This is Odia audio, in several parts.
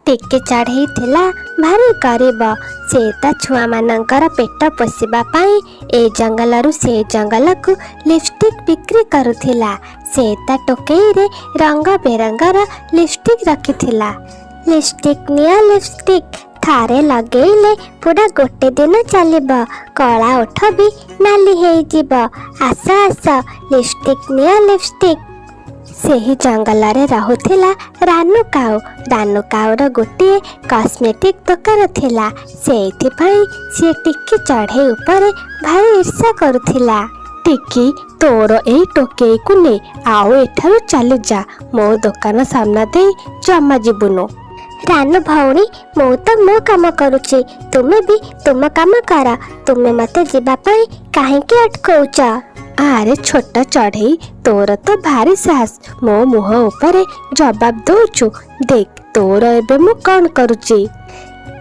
टिके चढ़ई थिला भारी गरीब। से ता छुआ मानकर पेट पोषिबा पाई ए जंगलरू से जंगल को लिपस्टिक बिक्री करुथिला। से ता टोकई रे रंग बेरंगर लिपस्टिक रखिथिला। लिपस्टिक निया लिपस्टिक थारे लगेले पूरा गोटे दिन चलिब, कला ओठ भी नाली हेजिब। आस आस लिपस्टिक निया लिपस्टिक। सेही जंगल रे रहुथिला रानू काऊ। रानू काऊर गोटे कॉस्मेटिक दुकान थिला। सेइथिपाई से टिकी चढ़ई उपरे भारी ईर्षा करुथिला। टिकी तोर एई टोकेई को ने आओ एठारु चली जा, मो दुकान सामना दे जमा जीवनु। रानू भौणी मु तो मो काम करुची, तुमे भी तुम काम कर। तुमे मते जीवा पाई काहेकि अटकौच? आरे छोट चढ़ई तोर तो भारी साहस, मो मुह उपरे जवाब दौचु। देख तोर एबे मु कौन करुची।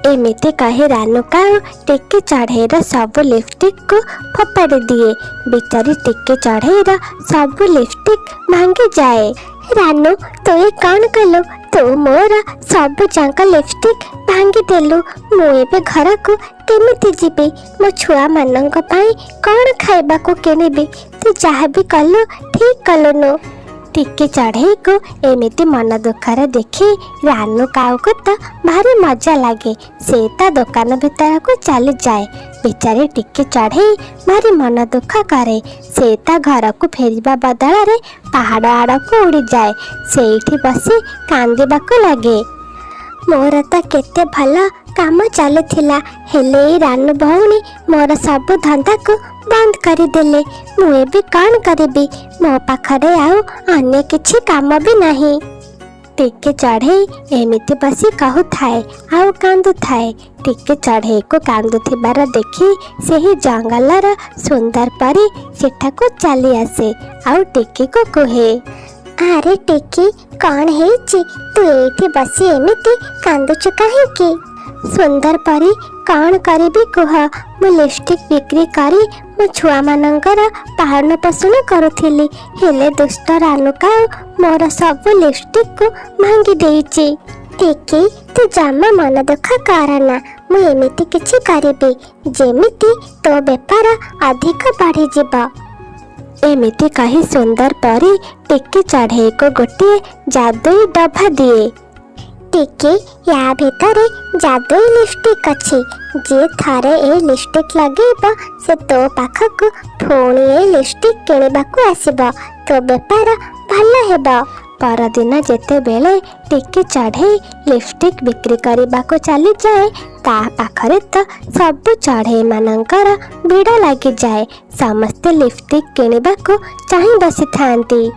एमिति कही रानू काऊ टिके चढ़ईर सब लिपस्टिक को फोपाड़ी दिए। बिचारी टिके चढ़ईर सब लिपस्टिक भांगी जाए। रानू तू ये कौन कलु? तू मोर सब जांक लिपस्टिक भांगी देलु। मु एबे घर को केमिति जीबी? मो छुआ मानंक पाई कौन खाइबा को किनिबी? तू जहाँ भी कलु ठीक कलुनु। टिके चढ़ई को एमिति मन दुखार देखी रानू काऊ को तो भारी मजा लगे। से ता दुकान भीतर को चली जाए। बेचारी टिके चढ़ई भारी मन दुख करे। से ता घर को फेरिबा बदल रे पहाड़ आड़ को उड़ी जाए। सेठी बसी कांदिबाको लगे। मोर तो केते भल काम चलुथिला, हेले रानू भौणी मोर सब धंदा को बंद करदेले। मु एबे कौन करिबी? मो पाखरे आउ अन्य किछि काम भी नहीं। टिके चढ़ई एमिति बसी कहु थाए आउ कांदु थाए। टिके चढ़ई को कांदुथिबार देखी सेही जंगलर सुंदर परी सेठा को चली आसे। आउ टिके को कहे, अरे टिकी कौन हेची? तू एठी बसी एमिति कांदुछु काहेकि? सुंदर परी कौन करिबी कुह? मु लिपस्टिक बिक्री करी मो छुआ मानकर पालन पोषण करुथिली, हेले दुष्ट रानू काऊ मोर सब लिपस्टिक को भांगी देइची। टिकी तू जमा मन दुख करना, मु एमिति किछि करिबी जेमिति तो बेपार अधिक बढ़ी जिबा। एमिति कही सुंदर परी टिके चढ़ई को गोटे जादुई डब्बा दिए। टिके या भितर जादुई लिपस्टिक अच्छी, जे थारे ए लिपस्टिक लगेब से तो पाखक पुणी ए लिपस्टिक किणवाकू आसीब, तो बेपार भल हेब। परदिन जेते बेले टिके चढ़ई लिपस्टिक बिक्री करबाको चली जाए, ता पाखरे तो सब चढ़ई मानकर भिड़ लगी जाए। समस्ते लिपस्टिक किणवाको चाहि बसी थांती।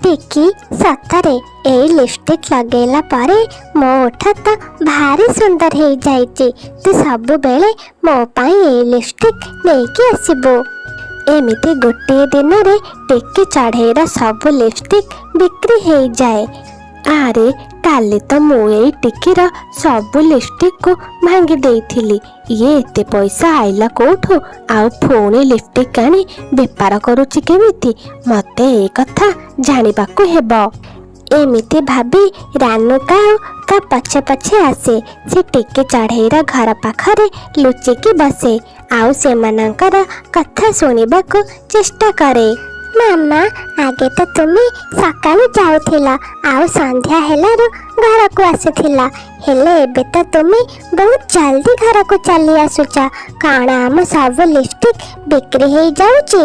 टिकी सतरे ए लिपस्टिक लगेला परे मो ओठ तो भारी सुंदर हो जाइची। तू सब बेले मो पाई ए लिपस्टिक लेके आसीबो। एमिति गोटे दिन रे टिके चढ़ईर सब लिपस्टिक बिक्री हो जाए। आरे काली तो मु ए टिकीर सब लिपस्टिक को भांगी देइथिली, ये एते पैसा आइला कोठु? आउ पुणी लिपस्टिक आनी बेपार करुची केमिति? मते ए कथा जानिबाकू हेबो। एमिति भाबी रानू काऊ ता पछे पछे आसे। से टिके चढ़ईर घर पाखरे लुचिकी बसे, आउ सेमानंकर कथा सुनिबाकू चेष्टा करे। मामा आगे तो तुम्हें सकाळु जाउथिला, आउ संध्या हेलारु घर को आसुथिला, हेले एबे तो तुम्हें बहुत जल्दी घर को चली आसुच। काण आम सब लिपस्टिक बिक्री हो जाउची?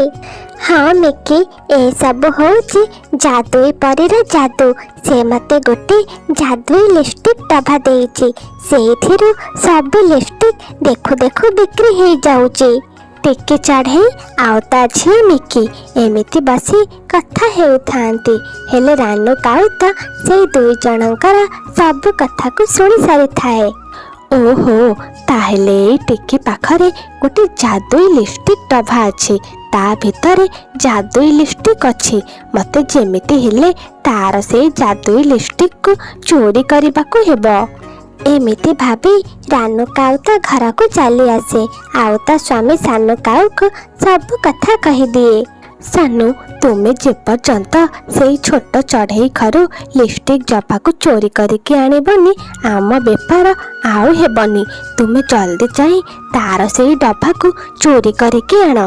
हाँ मिकी, ए सब होची जादुई परीर जादू। से मते गोटे जादुई लिपस्टिक डब्बा देइची, सेथिरु सब लिपस्टिक देखु देखु बिक्री हो जाउची। टिके चढ़ई आउ ता झियो मिकी एमिति बसी कथा हेउथांती, हेले रानू काऊ तो से दुई जनकर सब कथा को सुनी सारी थाए। ओहो, ताहेले टिकी पाखरे गोटे जादुई लिपस्टिक डब्बा अछि, ता भितरे जादुई लिपस्टिक अछि। मते जेमिति हेले तार से जादुई लिपस्टिक को चोरी करबाकू हेबो। एमिति भाभी रानू काऊ तो घर को चली आसे, आउ ता स्वामी सानू काऊ को सब कथा कही दिए। ସାନୁ, ତୁମେ ଯେପର୍ଯ୍ୟନ୍ତ ସେଇ ଛୋଟ ଚଢ଼େଇ ଘରୁ ଲିପଷ୍ଟିକ୍ ଡବାକୁ ଚୋରି କରିକି ଆଣିବନି ଆମ ବେପାର ଆଉ ହେବନି। ତୁମେ ଜଲ୍ଦି ଯାଇ ତାର ସେଇ ଡବାକୁ ଚୋରି କରିକି ଆଣ।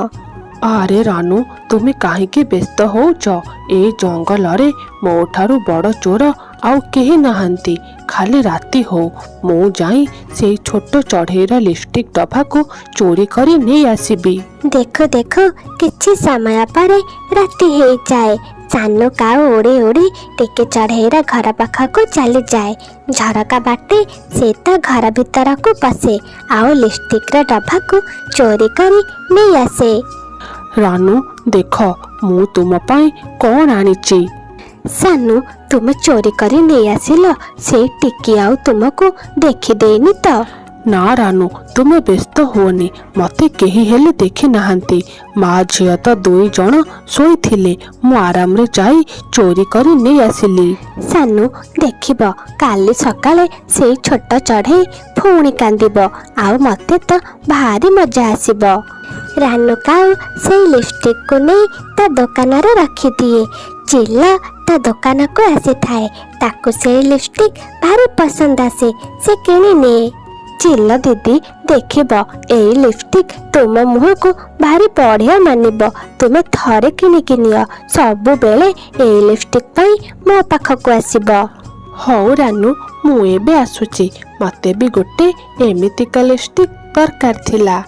ଆରେ ରାନୁ, ତୁମେ କାହିଁକି ବ୍ୟସ୍ତ ହଉଛ? ଏ ଜଙ୍ଗଲରେ ମୋ ଠାରୁ ବଡ଼ ଚୋର ଆଉ କେହି ନାହାନ୍ତି। ଖାଲି ରାତି ହଉ, ମୁଁ ଯାଇ ସେଇ ଛୋଟ ଚଢ଼େଇର ଲିପଷ୍ଟିକ୍ ଡବାକୁ ଚୋରି କରି ନେଇ ଆସିବି। ଦେଖୁ ଦେଖୁ କିଛି ସମୟ ପରେ ରାତି ହେଇଯାଏ। ସାନୁ କାଉ ଉଡ଼ି ଉଡ଼ି ଟିକେ ଚଢ଼େଇର ଘର ପାଖକୁ ଚାଲିଯାଏ। ଝରକା ବାଟେ ସେ ତା ଘର ଭିତରକୁ ପଶେ ଆଉ ଲିପଷ୍ଟିକ୍ର ଡବାକୁ ଚୋରି କରି ନେଇ ଆସେ। ରାନୁ, ଦେଖ ମୁଁ ତୁମ ପାଇଁ କ'ଣ ଆଣିଛି। ସାନୁ, ତୁମେ ଚୋରି କରି ନେଇ ଆସିଲ, ସେଇ ଟିକି ଆଉ ତୁମକୁ ଦେଖିଦେଇନି ତ? ନା ରାନୁ, ତୁମେ ବ୍ୟସ୍ତ ହୁଅନି, ମୋତେ କେହି ହେଲେ ଦେଖି ନାହାନ୍ତି। ମା ଝିଅ ତ 2 ଜଣ ଶୋଇଥିଲେ, ମୁଁ ଆରାମରେ ଯାଇ ଚୋରି କରି ନେଇ ଆସିଲି। ସାନୁ, ଦେଖିବ କାଲି ସକାଳେ ସେଇ ଛୋଟ ଚଢ଼େଇ ପୁଣି କାନ୍ଦିବ ଆଉ ମୋତେ ତ ଭାରି ମଜା ଆସିବ। ରାନୁ କାଉ ସେଇ ଲିପଷ୍ଟିକ୍କୁ ନେଇ ତା ଦୋକାନରେ ରଖିଦିଏ। ଚିଲ ତା ଦୋକାନକୁ ଆସିଥାଏ। ତାକୁ ସେଇ ଲିପଷ୍ଟିକ୍ ଭାରି ପସନ୍ଦ ଆସେ, ସେ କିଣିନିଏ। ଚିଲ ଦିଦି, ଦେଖିବ ଏଇ ଲିପଷ୍ଟିକ୍ ତୁମ ମୁହଁକୁ ଭାରି ବଢ଼ିଆ ମାନିବ। ତୁମେ ଥରେ କିଣିକି ନିଅ, ସବୁବେଳେ ଏଇ ଲିପଷ୍ଟିକ୍ ପାଇଁ ମୋ ପାଖକୁ ଆସିବ। ହଉ ରାନୁ, ମୁଁ ଏବେ ଆସୁଛି। ମୋତେ ବି ଗୋଟେ ଏମିତିକା ଲିପଷ୍ଟିକ୍ ଦରକାର ଥିଲା।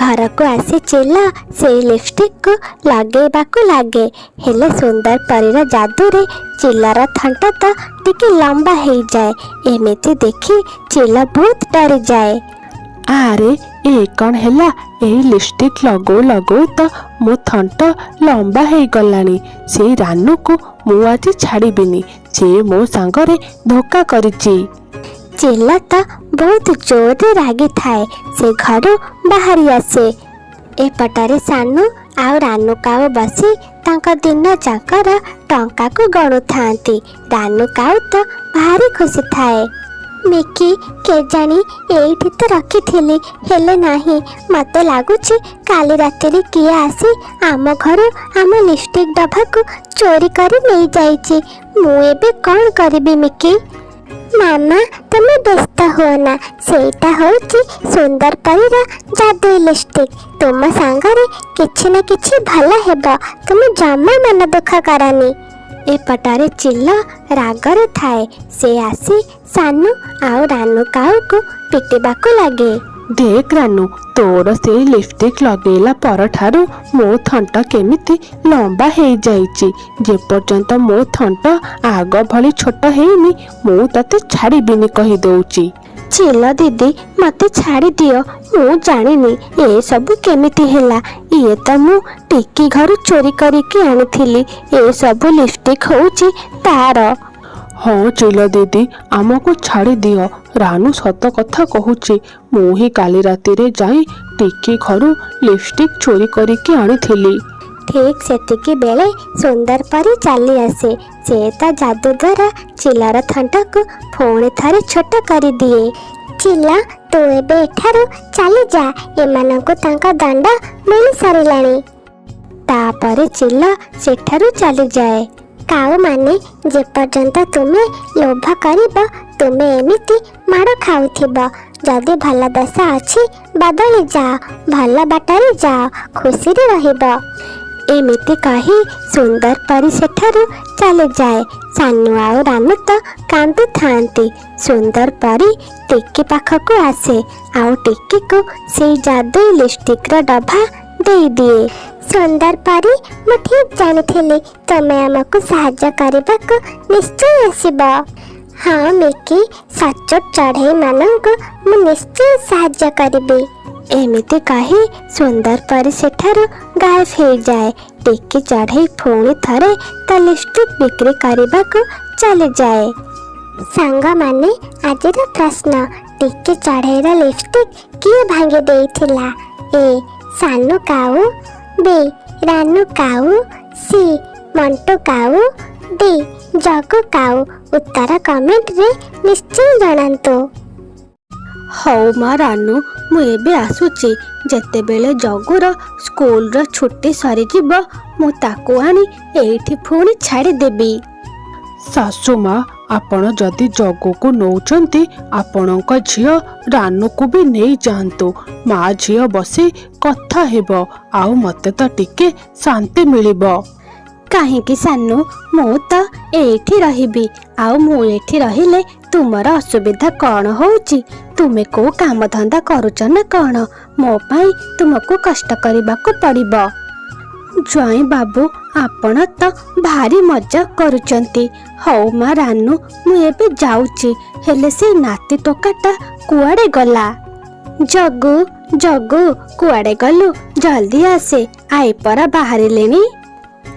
ଘରକୁ ଆସି ଚିଲ ସେଇ ଲିପଷ୍ଟିକ୍କୁ ଲଗେଇବାକୁ ଲାଗେ। ହେଲେ ସୁନ୍ଦର ପରୀର ଯାଦୁରେ ଚିଲର ଥଣ୍ଟ ତ ଟିକେ ଲମ୍ବା ହେଇଯାଏ। ଏମିତି ଦେଖି ଚିଲ ବହୁତ ଡରିଯାଏ। ଆରେ ଏ କ'ଣ ହେଲା? ଏଇ ଲିପଷ୍ଟିକ୍ ଲଗଉ ଲଗଉ ତ ମୋ ଥଣ୍ଟ ଲମ୍ବା ହେଇଗଲାଣି। ସେଇ ରାନୁକୁ ମୁଁ ଆଜି ଛାଡ଼ିବିନି, ସେ ମୋ ସାଙ୍ଗରେ ଧୋକା କରିଛି। ଚିଲ ତ ବହୁତ ଜୋରରେ ରାଗିଥାଏ। ସେ ଘରୁ ବାହାରି ଆସେ। ଏପଟରେ ସାନୁ ଆଉ ରାନୁ କାଉ ବସି ତାଙ୍କ ଦିନ ଯାକର ଟଙ୍କାକୁ ଗଣୁଥାନ୍ତି। ରାନୁ କାଉ ତ ଭାରି ଖୁସି ଥାଏ। ମିକି, କେଜାଣି ଏଇଠି ତ ରଖିଥିଲି, ହେଲେ ନାହିଁ। ମୋତେ ଲାଗୁଛି କାଲି ରାତିରେ କିଏ ଆସି ଆମ ଘରୁ ଆମ ଲିପଷ୍ଟିକ୍ ଡବାକୁ ଚୋରି କରି ନେଇଯାଇଛି। ମୁଁ ଏବେ କ'ଣ କରିବି ମିକି? ମାମା, ତୁମେ ବ୍ୟସ୍ତ ହୁଅନା, ସେଇଟା ହେଉଛି ସୁନ୍ଦର ପରୀର ଯାଦୁ ଲିପଷ୍ଟିକ୍। ତୁମ ସାଙ୍ଗରେ କିଛି ନା କିଛି ଭଲ ହେବ, ତୁମେ ଜମା ମନ ଦୁଃଖ କରନି। ଏପଟରେ ଚିଲ ରାଗରେ ଥାଏ। ସେ ଆସି ସାନୁ ଆଉ ରାନୁ କାଉକୁ ପିଟିବାକୁ ଲାଗେ। ଦେଖ ରାନୁ, ତୋର ସେଇ ଲିପଷ୍ଟିକ୍ ଲଗେଇଲା ପରଠାରୁ ମୋ ଥଣ୍ଟ କେମିତି ଲମ୍ବା ହେଇଯାଇଛି। ଯେପର୍ଯ୍ୟନ୍ତ ମୋ ଥଣ୍ଟ ଆଗ ଭଳି ଛୋଟ ହେଇନି, ମୁଁ ତତେ ଛାଡ଼ିବିନି କହିଦେଉଛି। ଚିଲ ଦିଦି, ମୋତେ ଛାଡ଼ିଦିଅ। ମୁଁ ଜାଣିନି ଏସବୁ କେମିତି ହେଲା। ଇଏ ତ ମୁଁ ଟିକି ଘରୁ ଚୋରି କରିକି ଆଣିଥିଲି। ଏସବୁ ଲିପଷ୍ଟିକ୍ ହେଉଛି ତାର। ହଁ ଚିଲ ଦିଦି, ଆମକୁ ଛାଡ଼ିଦିଅ। ରାନୁ ସତ କଥା କହୁଛି, ମୁଁ ହିଁ କାଲି ରାତିରେ ଯାଇ ଟିକି ଘରୁ ଲିପଷ୍ଟିକ୍ ଚୋରି କରିକି ଆଣିଥିଲି। ଠିକ୍ ସେତିକି ବେଳେ ସୁନ୍ଦର ପରୀ ଚାଲି ଆସେ। ସେ ତା ଯାଦୁ ଦ୍ୱାରା ଚିଲର ଥଣ୍ଟକୁ ପୁଣି ଥରେ ଛୋଟ କରିଦିଏ। ଚିଲ, ତୁ ଏବେ ଏଠାରୁ ଚାଲିଯା, ଏମାନଙ୍କୁ ତାଙ୍କ ଦଣ୍ଡ ମିଳି ସାରିଲାଣି। ତାପରେ ଚିଲ ସେଠାରୁ ଚାଲିଯାଏ। କାଉମାନେ, ଯେପର୍ଯ୍ୟନ୍ତ ତୁମେ ଲୋଭ କରିବ, ତୁମେ ଏମିତି ମାଡ଼ ଖାଉଥିବ। ଯଦି ଭଲ ଦଶା ଅଛି, ବଦଳି ଯାଅ, ଭଲ ବାଟରେ ଯାଅ, ଖୁସିରେ ରହିବ। ଏମିତି କହି ସୁନ୍ଦର ପରୀ ସେଠାରୁ ଚାଲିଯାଏ। ସାନୁ ଆଉ ରାନୁ ତ କାନ୍ଦୁଥାନ୍ତି। ସୁନ୍ଦର ପରୀ ଟିକି ପାଖକୁ ଆସେ ଆଉ ଟିକିକୁ ସେଇ ଯାଦୁ ଲିପଷ୍ଟିକ୍ର ଡବା ଦେଇଦିଏ। ସୁନ୍ଦର ପରୀ, ମୁଁ ଠିକ୍ ଜାଣିଥିଲି ତୁମେ ଆମକୁ ସାହାଯ୍ୟ କରିବାକୁ ନିଶ୍ଚୟ ଆସିବ। ହଁ ମିକି, ସଚୋଟ ଚଢ଼େଇମାନଙ୍କୁ ମୁଁ ନିଶ୍ଚୟ ସାହାଯ୍ୟ କରିବି। ଏମିତି କହି ସୁନ୍ଦର ପରୀ ସେଠାରୁ ଗାୟବ ହେଇଯାଏ। ଟିକି ଚଢ଼େଇ ପୁଣି ଥରେ ତା ଲିପଷ୍ଟିକ୍ ବିକ୍ରି କରିବାକୁ ଚାଲିଯାଏ। ସାଙ୍ଗମାନେ, ଆଜିର ପ୍ରଶ୍ନ, ଟିକି ଚଢ଼େଇର ଲିପଷ୍ଟିକ୍ କିଏ ଭାଙ୍ଗି ଦେଇଥିଲା? ଏ ସାନୁ କାଉ, ବି ରାନୁ କାଉ, ସି ମଣ୍ଟୁ କାଉ, ଡି ଜଗୁ କାଉ? ଉତ୍ତର କମେଣ୍ଟରେ ନିଶ୍ଚୟ ଜଣାନ୍ତୁ। ହଉ ମା ରାନୁ, ମୁଁ ଏବେ ଆସୁଛି। ଯେତେବେଳେ ଜଗୁର ସ୍କୁଲର ଛୁଟି ସରିଯିବ ମୁଁ ତାକୁ ଆଣି ଏଇଠି ପୁଣି ଛାଡ଼ିଦେବି। ଶାଶୁ ମା, ଆପଣ ଯଦି ଜଗୁକୁ ନଉଛନ୍ତି ଆପଣଙ୍କ ଝିଅ ରାନୁକୁ ବି ନେଇଯାଆନ୍ତୁ। ମା ଝିଅ ବସି କଥା ହେବ, ଆଉ ମତେ ତ ଟିକେ ଶାନ୍ତି ମିଳିବ। କାହିଁକି ସାନୁ, ମୁଁ ତ ଏଇଠି ରହିବି। ଆଉ ମୁଁ ଏଇଠି ରହିଲେ ତୁମର ଅସୁବିଧା କ'ଣ ହଉଛି? ତୁମେ କୋଉ କାମଧନ୍ଦା କରୁଛ ନା କ'ଣ? ମୋ ପାଇଁ ତୁମକୁ କଷ୍ଟ କରିବାକୁ ପଡ଼ିବ। ଜ୍ୱାଇଁ ବାବୁ, ଆପଣ ତ ଭାରି ମଜା କରୁଛନ୍ତି। ହଉ ମା ରାନୁ, ମୁଁ ଏବେ ଯାଉଛି। ହେଲେ ସେ ନାତି ଟୋକାଟା କୁଆଡ଼େ ଗଲା? ଜଗୁ ଜଗୁ, କୁଆଡ଼େ ଗଲୁ? ଜଲ୍ଦି ଆସେ, ଆଇ ପରା ବାହାରିଲେଣି।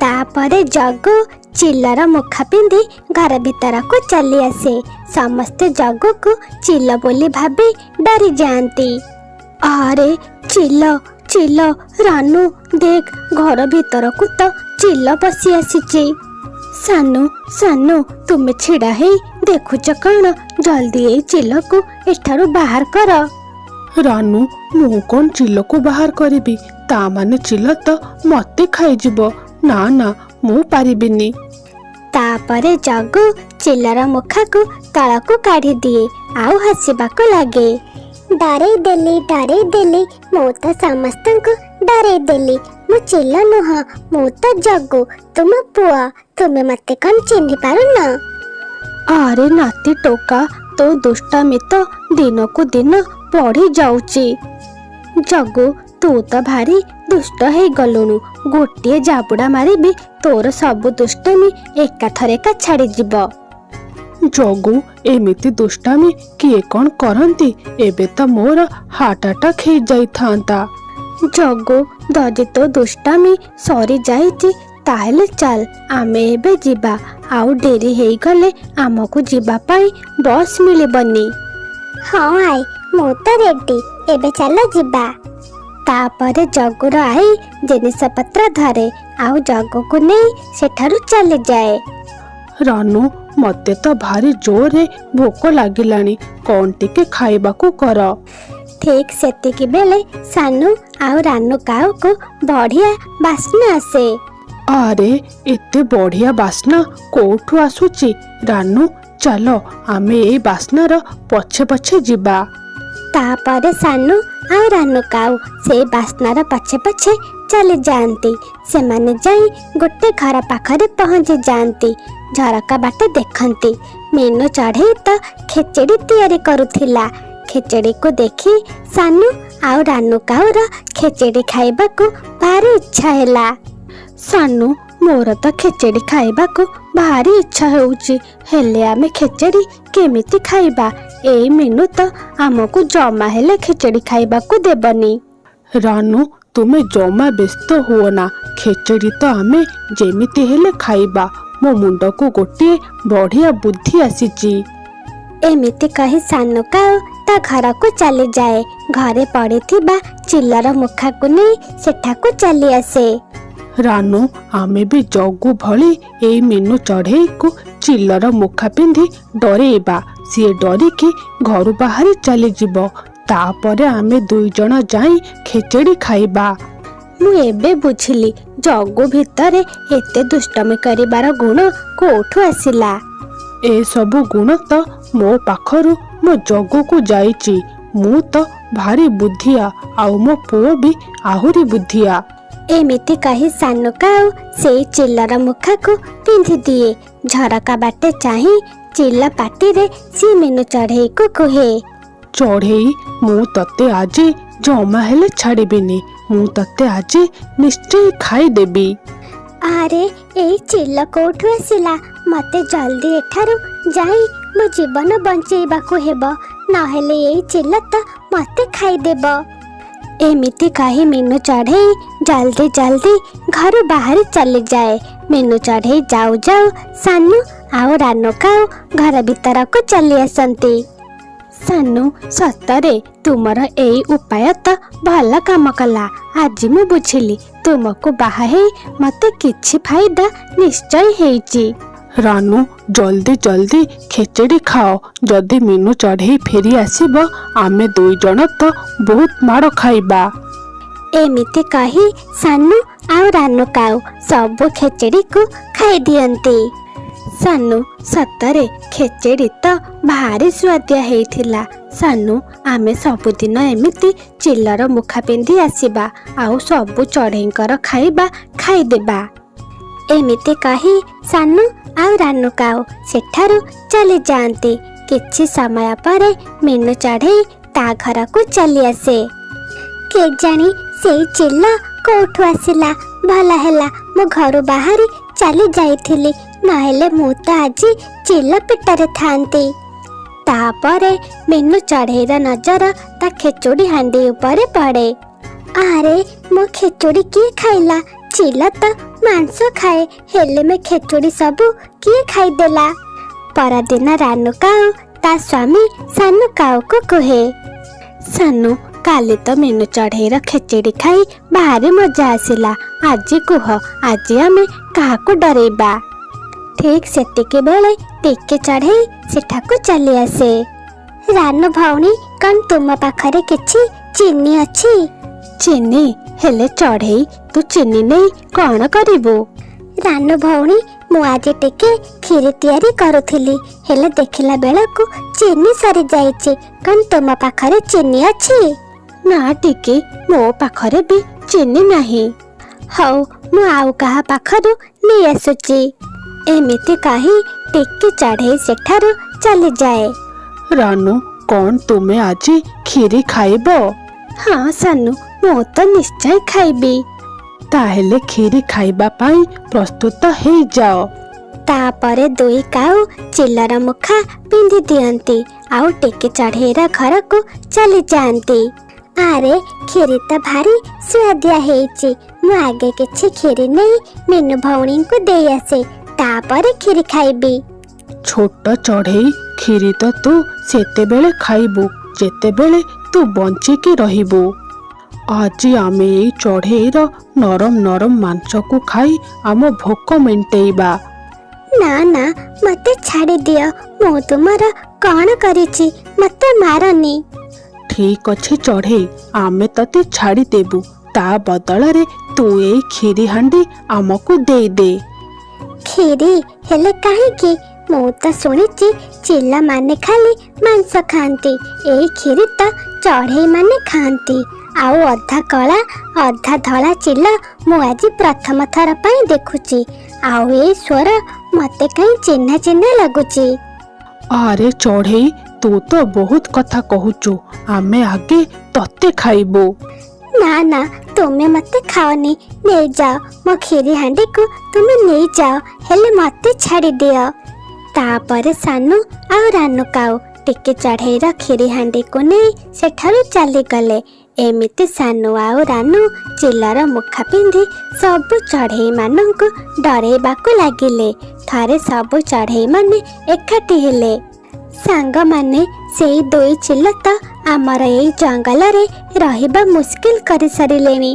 ତାପରେ ଜଗୁ ଚିଲର ମୁଖା ପିନ୍ଧି ଘର ଭିତରକୁ ଚାଲି ଆସେ। ସମସ୍ତେ ଜଗୁକୁ ଚିଲ ବୋଲି ଭାବି ଡରି ଯାଆନ୍ତି। ଆରେ ଚିଲ ଚିଲ, ରାନୁ ଦେଖ, ଘର ଭିତରକୁ ତ ଚିଲ ପଶି ଆସିଛି। ସାନୁ ସାନୁ, ତୁମେ ଛିଡ଼ା ହେଇ ଦେଖୁଛ କ'ଣ? ଜଲ୍ଦି ଏଇ ଚିଲକୁ ଏଠାରୁ ବାହାର କର। ରାନୁ, ମୁଁ କ'ଣ ଚିଲକୁ ବାହାର କରିବି? ତା ମାନେ ଚିଲ ତ ମତେ ଖାଇଯିବ। ନା ନା, ମୁଁ ପାରିବିନି। ତାପରେ ଜଗୁ ଚିଲର ମୁଖାକୁ ତଳକୁ କାଢି ଦିଏ ଆଉ ହସିବାକୁ ଲାଗେ। ଡରେଇ ଦେଲି, ମୁଁ ତ ସମସ୍ତଙ୍କୁ ଡରେଇ ଦେଲି। ମୁଁ ଚିଲ ନୁହଁ, ମୁଁ ତ ଜଗୁ, ତୁମ ପୁଅ। ତୁମେ ମତେ କ'ଣ ଚିହ୍ନି ପାରୁନ? ଆରେ ନାତି ଟୋକା, ତୋ ଦୁଷ୍ଟାମି ତ ଦିନକୁ ଦିନ ବଢି ଯାଉଛି। ଜଗୁ, ତୁ ତ ଭାରି ଦୁଷ୍ଟ ହେଇଗଲୁଣୁ। ଗୋଟିଏ ଜାବୁଡା ମାରିବି, ତୋର ସବୁ ଦୁଷ୍ଟାମି ଏକାଥରେକା ଛାଡ଼ିଯିବ। ଜଗୁ, ଏମିତି ଦୁଷ୍ଟାମି କିଏ କ'ଣ କରନ୍ତି? ଏବେ ତ ମୋର ହାର୍ଟ ଆଟାକ୍ ହେଇଯାଇଥାନ୍ତା। ଜଗୁ, ଯଦି ତୋ ଦୁଷ୍ଟାମି ସରିଯାଇଛି ତାହେଲେ ଚାଲ, ଆମେ ଏବେ ଯିବା। ଆଉ ଡେରି ହେଇଗଲେ ଆମକୁ ଯିବା ପାଇଁ ବସ୍ ମିଳିବନି। ହଁ ଆଇ, ମୁଁ ତ ରେଡି, ଏବେ ଚାଲ ଯିବା। ତାପରେ ଜଗୁର ଆଇ ଜିନିଷପତ୍ର ଧରେ ଆଉ ଜଗୁକୁ ନେଇ ସେଠାରୁ ଚାଲିଯାଏ। ରାନୁ, ମତେ ତ ଭାରି ଜୋରରେ ଭୋକ ଲାଗିଲାଣି, କ'ଣ ଟିକେ ଖାଇବାକୁ କର। ଠିକ୍ ସେତିକି ବେଳେ ସାନୁ ଆଉ ରାନୁ କାଉକୁ ବଢିଆ ବାସ୍ନା ଆସେ। ଆରେ, ଏତେ ବଢିଆ ବାସ୍ନା କୋଉଠୁ ଆସୁଛି? ରାନୁ, ଚାଲ ଆମେ ଏଇ ବାସ୍ନାର ପଛେ ପଛେ ଯିବା। ତାପରେ ସାନୁ ଆଉ ରାନୁ କାଉ ସେଇ ବାସ୍ନାର ପଛେ ପଛେ ଚାଲି ଯାଆନ୍ତି। ସେମାନେ ଯାଇ ଗୋଟେ ଘର ପାଖରେ ପହଞ୍ଚି ଯାଆନ୍ତି। ଝରକା ବାଟେ ଦେଖନ୍ତି, ମିନୁ ଚଢ଼େଇ ତ ଖେଚେଡ଼ି ତିଆରି କରୁଥିଲା। ଖେଚେଡ଼ିକୁ ଦେଖି ସାନୁ ଆଉ ରାନୁ କାଉର ଖେଚେଡ଼ି ଖାଇବାକୁ ଭାରି ଇଚ୍ଛା ହେଲା। ସାନୁ, ମୋର ତ ଖେଚେଡ଼ି ଖାଇବାକୁ ଭାରି ଇଚ୍ଛା ହେଉଛି, ହେଲେ ଆମେ ଖେଚେଡ଼ି କେମିତି ଖାଇବା? ଏଇ ମିନୁ ତ ଆମକୁ ଜମା ହେଲେ ଖେଚେଡ଼ି ଖାଇବାକୁ ଦେବନି। ରାନୁ, ତୁମେ ଜମା ବ୍ୟସ୍ତ ହୁଅ ନା, ଖେଚେଡ଼ି ତ ଆମେ ଯେମିତି ହେଲେ ଖାଇବା। ମୋ ମୁଣ୍ଡକୁ ଗୋଟିଏ ବଢିଆ ବୁଦ୍ଧି ଆସିଛି। ଏମିତି କହି ସାନୁ କାଉ ତା ଘରକୁ ଚାଲିଯାଏ। ଘରେ ପଡ଼ିଥିବା ଚିଲର ମୁଖାକୁ ନେଇ ସେଠାକୁ ଚାଲି ଆସେ। ରାନୁ, ଆମେ ବି ଜଗୁ ଭଳି ଏଇ ମିନୁ ଚଢ଼େଇକୁ ଚିଲର ମୁଖା ପିନ୍ଧି ଡରେଇବା। ସିଏ ଡରିକି ଘରୁ ବାହାରି ଚାଲିଯିବ। ତାପରେ ଆମେ ଦୁଇ ଜଣ ଯାଇ ଖେଚେଡ଼ି ଖାଇବା। ମୁଁ ଏବେ ବୁଝିଲି, ଜଗୁ ଭିତରେ ଏତେ ଦୁଷ୍ଟମି କରିବାର ଗୁଣ କୋଉଠୁ ଆସିଲା। ଏସବୁ ଗୁଣ ତ ମୋ ପାଖରୁ ମୋ ଜଗୁକୁ ଯାଇଛି। ମୁଁ ତ ଭାରି ବୁଦ୍ଧିଆ, ଆଉ ମୋ ପୁଅ ବି ଆହୁରି ବୁଦ୍ଧିଆ। ଏମିତି କହି ସାନୁ କାଉ ସେଇ ଚିଲର ମୁଖାକୁ ପିନ୍ଧିଦିଏ। ଝରକା ବାଟେ ଚାହିଁ ଚିଲ ପାଟିରେ ସେ ମିନୁ ଚଢ଼େଇକୁ କୁହେ, ଚଢ଼େଇ, ମୁଁ ତତେ ଆଜି ଜମା ହେଲେ ଛାଡ଼ିବିନି। ମୁଁ ତତେ ଆଜି ନିଶ୍ଚୟ ଖାଇଦେବି। ଆରେ, ଏଇ ଚିଲ କୋଉଠୁ ଆସିଲା? ମତେ ଜଲ୍ଦି ଏଠାରୁ ଯାଇ ମୋ ଜୀବନ ବଞ୍ଚେଇବାକୁ ହେବ, ନହେଲେ ଏଇ ଚିଲ ତ ମତେ ଖାଇଦେବ। ଏମିତି କହି ମିନୁ ଚଢ଼େଇ ଜଲ୍ଦି ଜଲ୍ଦି ଘରୁ ବାହାରି ଚାଲିଯାଏ। ମିନୁ ଚଢ଼େଇ ଯାଉ ଯାଉ ସାନୁ ଆଉ ରାନୁ କାଉ ଘର ଭିତରକୁ ଚାଲି ଆସନ୍ତି। ସାନୁ, ସତରେ ତୁମର ଏଇ ଉପାୟ ତ ଭଲ କାମ କଲା। ଆଜି ମୁଁ ବୁଝିଲି, ତୁମକୁ ବାହା ହେଇ ମତେ କିଛି ଫାଇଦା ନିଶ୍ଚୟ ହେଇଛି। ରାନୁ ଜଲ୍ଦି ଜଲ୍ଦି ଖେଚେଡ଼ି ଖାଅ, ଯଦି ମିନୁ ଚଢ଼େଇ ଫେରି ଆସିବ ଆମେ ଦୁଇ ଜଣ ତ ବହୁତ ମାଡ଼ ଖାଇବା। ଏମିତି କହି ସାନୁ ଆଉ ରାନୁ କାଉ ସବୁ ଖେଚେଡ଼ିକୁ ଖାଇଦିଅନ୍ତି। ସାନୁ ସତରେ ଖେଚେଡ଼ି ତ ଭାରି ସୁଆଦିଆ ହେଇଥିଲା। ସାନୁ ଆମେ ସବୁଦିନ ଏମିତି ଚିଲର ମୁଖା ପିନ୍ଧି ଆସିବା ଆଉ ସବୁ ଚଢ଼େଇଙ୍କର ଖାଇବା ଖାଇଦେବା। ଏମିତି କହି ସାନୁ ଆଉ ରାନୁ କାଉ ସେଠାରୁ ଚାଲି ଯାଆନ୍ତି। କିଛି ସମୟ ପରେ ମିନୁ ଚଢ଼େଇ ତା ଘରକୁ ଚାଲି ଆସେ। କେଜାଣି ସେଇ ଚିଲ କୋଉଠୁ ଆସିଲା। ଭଲ ହେଲା ମୁଁ ଘରୁ ବାହାରି ଚାଲି ଯାଇଥିଲି, ନହେଲେ ମୁଁ ତ ଆଜି ଚିଲ ପିଟାରେ ଥାନ୍ତି। ତାପରେ ମିନୁ ଚଢ଼େଇର ନଜର ତା ଖେଚୁଡ଼ି ହାଣ୍ଡି ଉପରେ ପଡ଼େ। ଆରେ ମୋ ଖେଚୁଡ଼ି କିଏ ଖାଇଲା? ଚିଲ ତ ମାଂସ ଖାଏ, ହେଲେ ମୋ ଖେଚୁଡ଼ି ସବୁ କିଏ ଖାଇଦେଲା? ପରଦିନ ରାନୁ କାଉ ତା ସ୍ୱାମୀ ସାନୁ କାଉକୁ କୁହେ, ସାନୁ କାଲି ତ ମିନୁ ଚଢ଼େଇର ଖେଚେଡ଼ି ଖାଇ ଭାରି ମଜା ଆସିଲା। ଆଜି କୁହ, ଆଜି ଆମେ କାହାକୁ ଡରେଇବା? ଠିକ୍ ସେତିକି ବେଳେ ଟିକେ ଚଢ଼େଇ ସେଠାକୁ ଚାଲି ଆସେ। ରାନୁ ଭଉଣୀ, କ'ଣ ତୁମ ପାଖରେ କିଛି ଚିନି ଅଛି? ଚିନି? ହେଲେ ଚଢ଼େଇ ତୁ ଚିନି ନେଇ କ'ଣ କରିବୁ? ରାନୁ ଭଉଣୀ, ମୁଁ ଆଜି ଟିକେ କ୍ଷୀରି ତିଆରି କରୁଥିଲି, ହେଲେ ଦେଖିଲା ବେଳକୁ ଚିନି ସରିଯାଇଛି। କ'ଣ ତୁମ ପାଖରେ ଚିନି ଅଛି? ନା ଟିକେ, ମୋ ପାଖରେ ବି ଚିନି ନାହିଁ। ହଉ ମୁଁ ଆଉ କାହା ପାଖରୁ ନେଇ ଆସୁଛି। ଏମିତି କହି ଟିକେ ଚଢ଼େଇ ସେଠାରୁ ଚାଲିଯାଏ। ରାନୁ, କ'ଣ ତୁମେ ଆଜି କ୍ଷୀରି ଖାଇବ? ହଁ ସାନୁ, ମୁଁ ତ ନିଶ୍ଚୟ ଖାଇବି। ତାହେଲେ କ୍ଷୀରି ଖାଇବା ପାଇଁ ପ୍ରସ୍ତୁତ ହେଇଯାଅ। ତାପରେ ଦୁଇ କାଉ ଚିଲର ମୁଖା ପିନ୍ଧି ଦିଅନ୍ତି ଆଉ ଟିକେ ଚଢ଼େଇର ଘରକୁ ଚାଲି ଯାଆନ୍ତି। ଆରେ କ୍ଷୀରି ତ ଭାରି ସୁଆଦିଆ ହେଇଛି। ମୁଁ ଆଗେ କିଛି କ୍ଷୀରି ନେଇ ମିନୁ ଭଉଣୀଙ୍କୁ ଦେଇ ଆସେ, ତାପରେ କ୍ଷୀରି ଖାଇବି। ଛୋଟ ଚଢ଼େଇ, କ୍ଷୀରି ତ ତୁ ସେତେବେଳେ ଖାଇବୁ ଯେତେବେଳେ ତୁ ବଞ୍ଚିକି ରହିବୁ। ଆଜି ଆମେ ଏଇ ଚଢ଼େଇର ନରମ ନରମ ମାଂସକୁ ଖାଇ ଆମ ଭୋକ ମେଣ୍ଟେଇବା। ନା ନା, ମତେ ଛାଡ଼ି ଦିଅ। ମୁଁ ତୁମର କ'ଣ କରିଛି? ମତେ ମାରନି। ଠିକ୍ ଅଛି ଚଢ଼େଇ, ଆମେ ତତେ ଛାଡ଼ିଦେବୁ। ତା ବଦଳରେ ତୁ ଏଇ କ୍ଷୀରି ହାଣ୍ଡି ଆମକୁ ଦେଇଦେ। କ୍ଷୀରି? ହେଲେ କାହିଁକି? ମୁଁ ତ ଶୁଣିଛି ଚିଲମାନେ ଖାଲି ମାଂସ ଖାଆନ୍ତି। ଏଇ କ୍ଷୀରି ତ ଚଢ଼େଇ ମାନେ ଖାଆନ୍ତି। ଆଉ ଅଧା କଳା ଅଧା ଧଳା ଚିଲ ମୁଁ ଆଜି ପ୍ରଥମ ଥର ପାଇଁ ଦେଖୁଛି। ଆଉ ଏଇ ସ୍ୱର ମତେ କାହିଁ ଚିହ୍ନା ଚିହ୍ନା ଲାଗୁଛି। ଆରେ ଚଢ଼େଇ, ତୁ ତ ବହୁତ କଥା କହୁଛୁ। ଆମେ ଆଗେ ତତେ ଖାଇବୁ। ନା ନା, ତୁମେ ମତେ ଖାଅନି। ନେଇଯାଅ ମୋ କ୍ଷୀରି ହାଣ୍ଡିକୁ, ତୁମେ ନେଇଯାଅ, ହେଲେ ମତେ ଛାଡ଼ିଦିଅ। ତାପରେ ସାନୁ ଆଉ ରାନୁ କାଉ ଟିକେ ଚଢ଼େଇର କ୍ଷୀରି ହାଣ୍ଡିକୁ ନେଇ ସେଠାରୁ ଚାଲିଗଲେ। ଏମିତି ସାନୁ ଆଉ ରାନୁ ଚିଲର ମୁଖା ପିନ୍ଧି ସବୁ ଚଢ଼େଇ ମାନଙ୍କୁ ଡରେଇବାକୁ ଲାଗିଲେ। ଥରେ ସବୁ ଚଢ଼େଇ ମାନେ ଏକାଠି ହେଲେ। ସାଙ୍ଗମାନେ, ସେଇ ଦୁଇ ଚିଲ ତ ଆମର ଏଇ ଜଙ୍ଗଲରେ ରହିବା ମୁସ୍କିଲ କରିସାରିଲେଣି।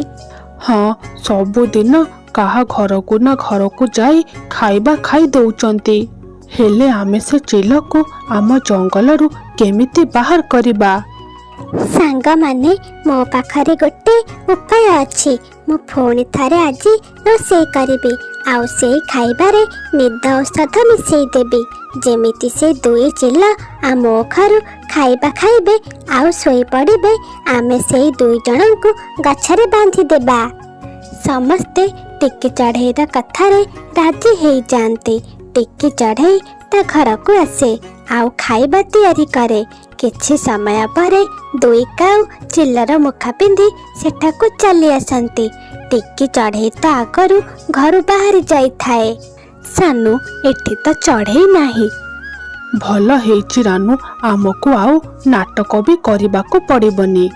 ହଁ, ସବୁଦିନ କାହା ଘରକୁ ନା ଘରକୁ ଯାଇ ଖାଇବା ଖାଇ ଦଉଛନ୍ତି। ହେଲେ ଆମେ ସେ ଚିଲକୁ ଆମ ଜଙ୍ଗଲରୁ କେମିତି ବାହାର କରିବା? ସାଙ୍ଗମାନେ, ମୋ ପାଖରେ ଗୋଟେ ଉପାୟ ଅଛି। ମୁଁ ପୁଣି ଥରେ ଆଜି ରୋଷେଇ କରିବି ଆଉ ସେଇ ଖାଇବାରେ ନିଦ ଔଷଧ ମିଶେଇ ଦେବି, ଯେମିତି ସେ ଦୁଇ ଚିଲ ଆମ ଘରୁ ଖାଇବା ଖାଇବେ ଆଉ ଶୋଇପଡ଼ିବେ। ଆମେ ସେଇ ଦୁଇ ଜଣଙ୍କୁ ଗଛରେ ବାନ୍ଧିଦେବା। ସମସ୍ତେ ଟିକି ଚଢ଼େଇର କଥାରେ ରାଜି ହେଇଯାଆନ୍ତି। ଟିକି ଚଢ଼େଇ ତା ଘରକୁ ଆସେ ଆଉ ଖାଇବା ତିଆରି କରେ। କିଛି ସମୟ ପରେ ଦୁଇ କାଉ ଚିଲର ମୁଖା ପିନ୍ଧି ସେଠାକୁ ଚାଲି ଆସନ୍ତି। ଟିକି ଚଢ଼େଇ ତ ଆଗରୁ ଘରୁ ବାହାରି ଯାଇଥାଏ। ସାନୁ, ଏଠି ତ ଚଢ଼େଇ ନାହିଁ। ଭଲ ହେଇଛି ରାନୁ, ଆମକୁ ଆଉ ନାଟକ ବି କରିବାକୁ ପଡ଼ିବନି।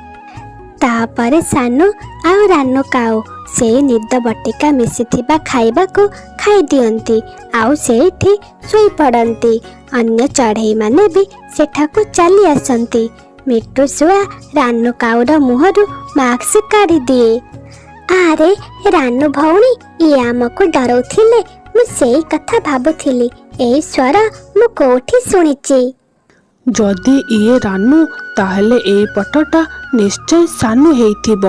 ତାପରେ ସାନୁ ଆଉ ରାନୁ କାଉ ସେଇ ନିଦ ବଟିକା ମିଶିଥିବା ଖାଇବାକୁ ଖାଇଦିଅନ୍ତି ଆଉ ସେଇଠି ଶୋଇପଡ଼ନ୍ତି। ଅନ୍ୟ ଚଢ଼େଇ ମାନେ ବି ସେଠାକୁ ଚାଲି ଆସନ୍ତି। ମିଟୁ ଶୁଆ ରାନୁ କାଉର ମୁହଁରୁ ମାସ୍କ କାଢ଼ିଦିଏ। ଆରେ ରାନୁ ଭଉଣୀ, ଇଏ ଆମକୁ ଡରଉଥିଲେ, ମୁଁ ସେଇ କଥା ଭାବୁଥିଲି। ଏଇ ସ୍ୱର ମୁଁ କୋଉଠି ଶୁଣିଛି। ଯଦି ଇଏ ରାନୁ ତାହେଲେ ଏଇ ପଟଟା ନିଶ୍ଚୟ ସାନୁ ହେଇଥିବ।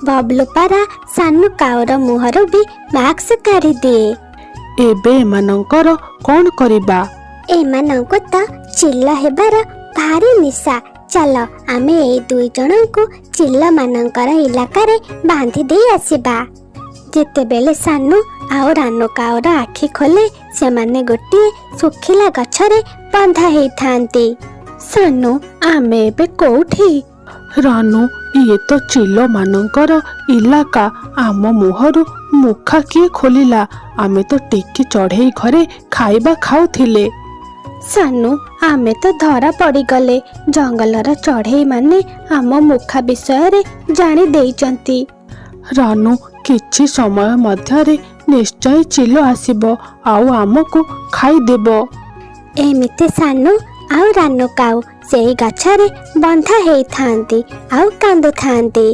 ବବଲୁ ପାରା ସାନୁ କାଉର ମୁହଁରୁ ବି ମାସ୍କ କାଢିଦିଏ। ଏବେ ଏମାନଙ୍କର କ'ଣ କରିବା? ଏମାନଙ୍କୁ ତ ଚିଲ ହେବାର ଭାରି ନିଶା। ଚାଲ ଆମେ ଏଇ 2 ଜଣଙ୍କୁ ଚିଲ ମାନଙ୍କର ଇଲାକାରେ ବାନ୍ଧି ଦେଇ ଆସିବା। ଯେତେବେଳେ ସାନୁ ଆଉ ରାନୁ କାଉର ଆଖି ଖୋଲେ ସେମାନେ ଗୋଟିଏ ଶୁଖିଲା ଗଛରେ ବନ୍ଧା ହେଇଥାନ୍ତି। ସାନୁ, ଆମେ ଏବେ କୋଉଠି? ରାନୁ, ଇଏ ତ ଚିଲ ମାନଙ୍କର ଇଲାକା। ଆମ ମୁହଁରୁ ମୁଖା କିଏ ଖୋଲିଲା? ଆମେ ତ ଟିକେ ଚଢ଼େଇ ଘରେ ଖାଇବା ଖାଉଥିଲେ। ସାନୁ, ଆମେ ତ ଧରା ପଡ଼ିଗଲେ। ଜଙ୍ଗଲର ଚଢ଼େଇ ମାନେ ଆମ ମୁଖା ବିଷୟରେ ଜାଣି ଦେଇଛନ୍ତି। ରାନୁ, କିଛି ସମୟ ମଧ୍ୟରେ ନିଶ୍ଚୟ ଚିଲ ଆସିବ ଆଉ ଆମକୁ ଖାଇଦେବ। ଏମିତି ସାନୁ ଆଉ ରାନୁ କାଉ ସେଇ ଗଛରେ ବନ୍ଧା ହେଇଥାନ୍ତି ଆଉ କାନ୍ଦୁଥାନ୍ତି।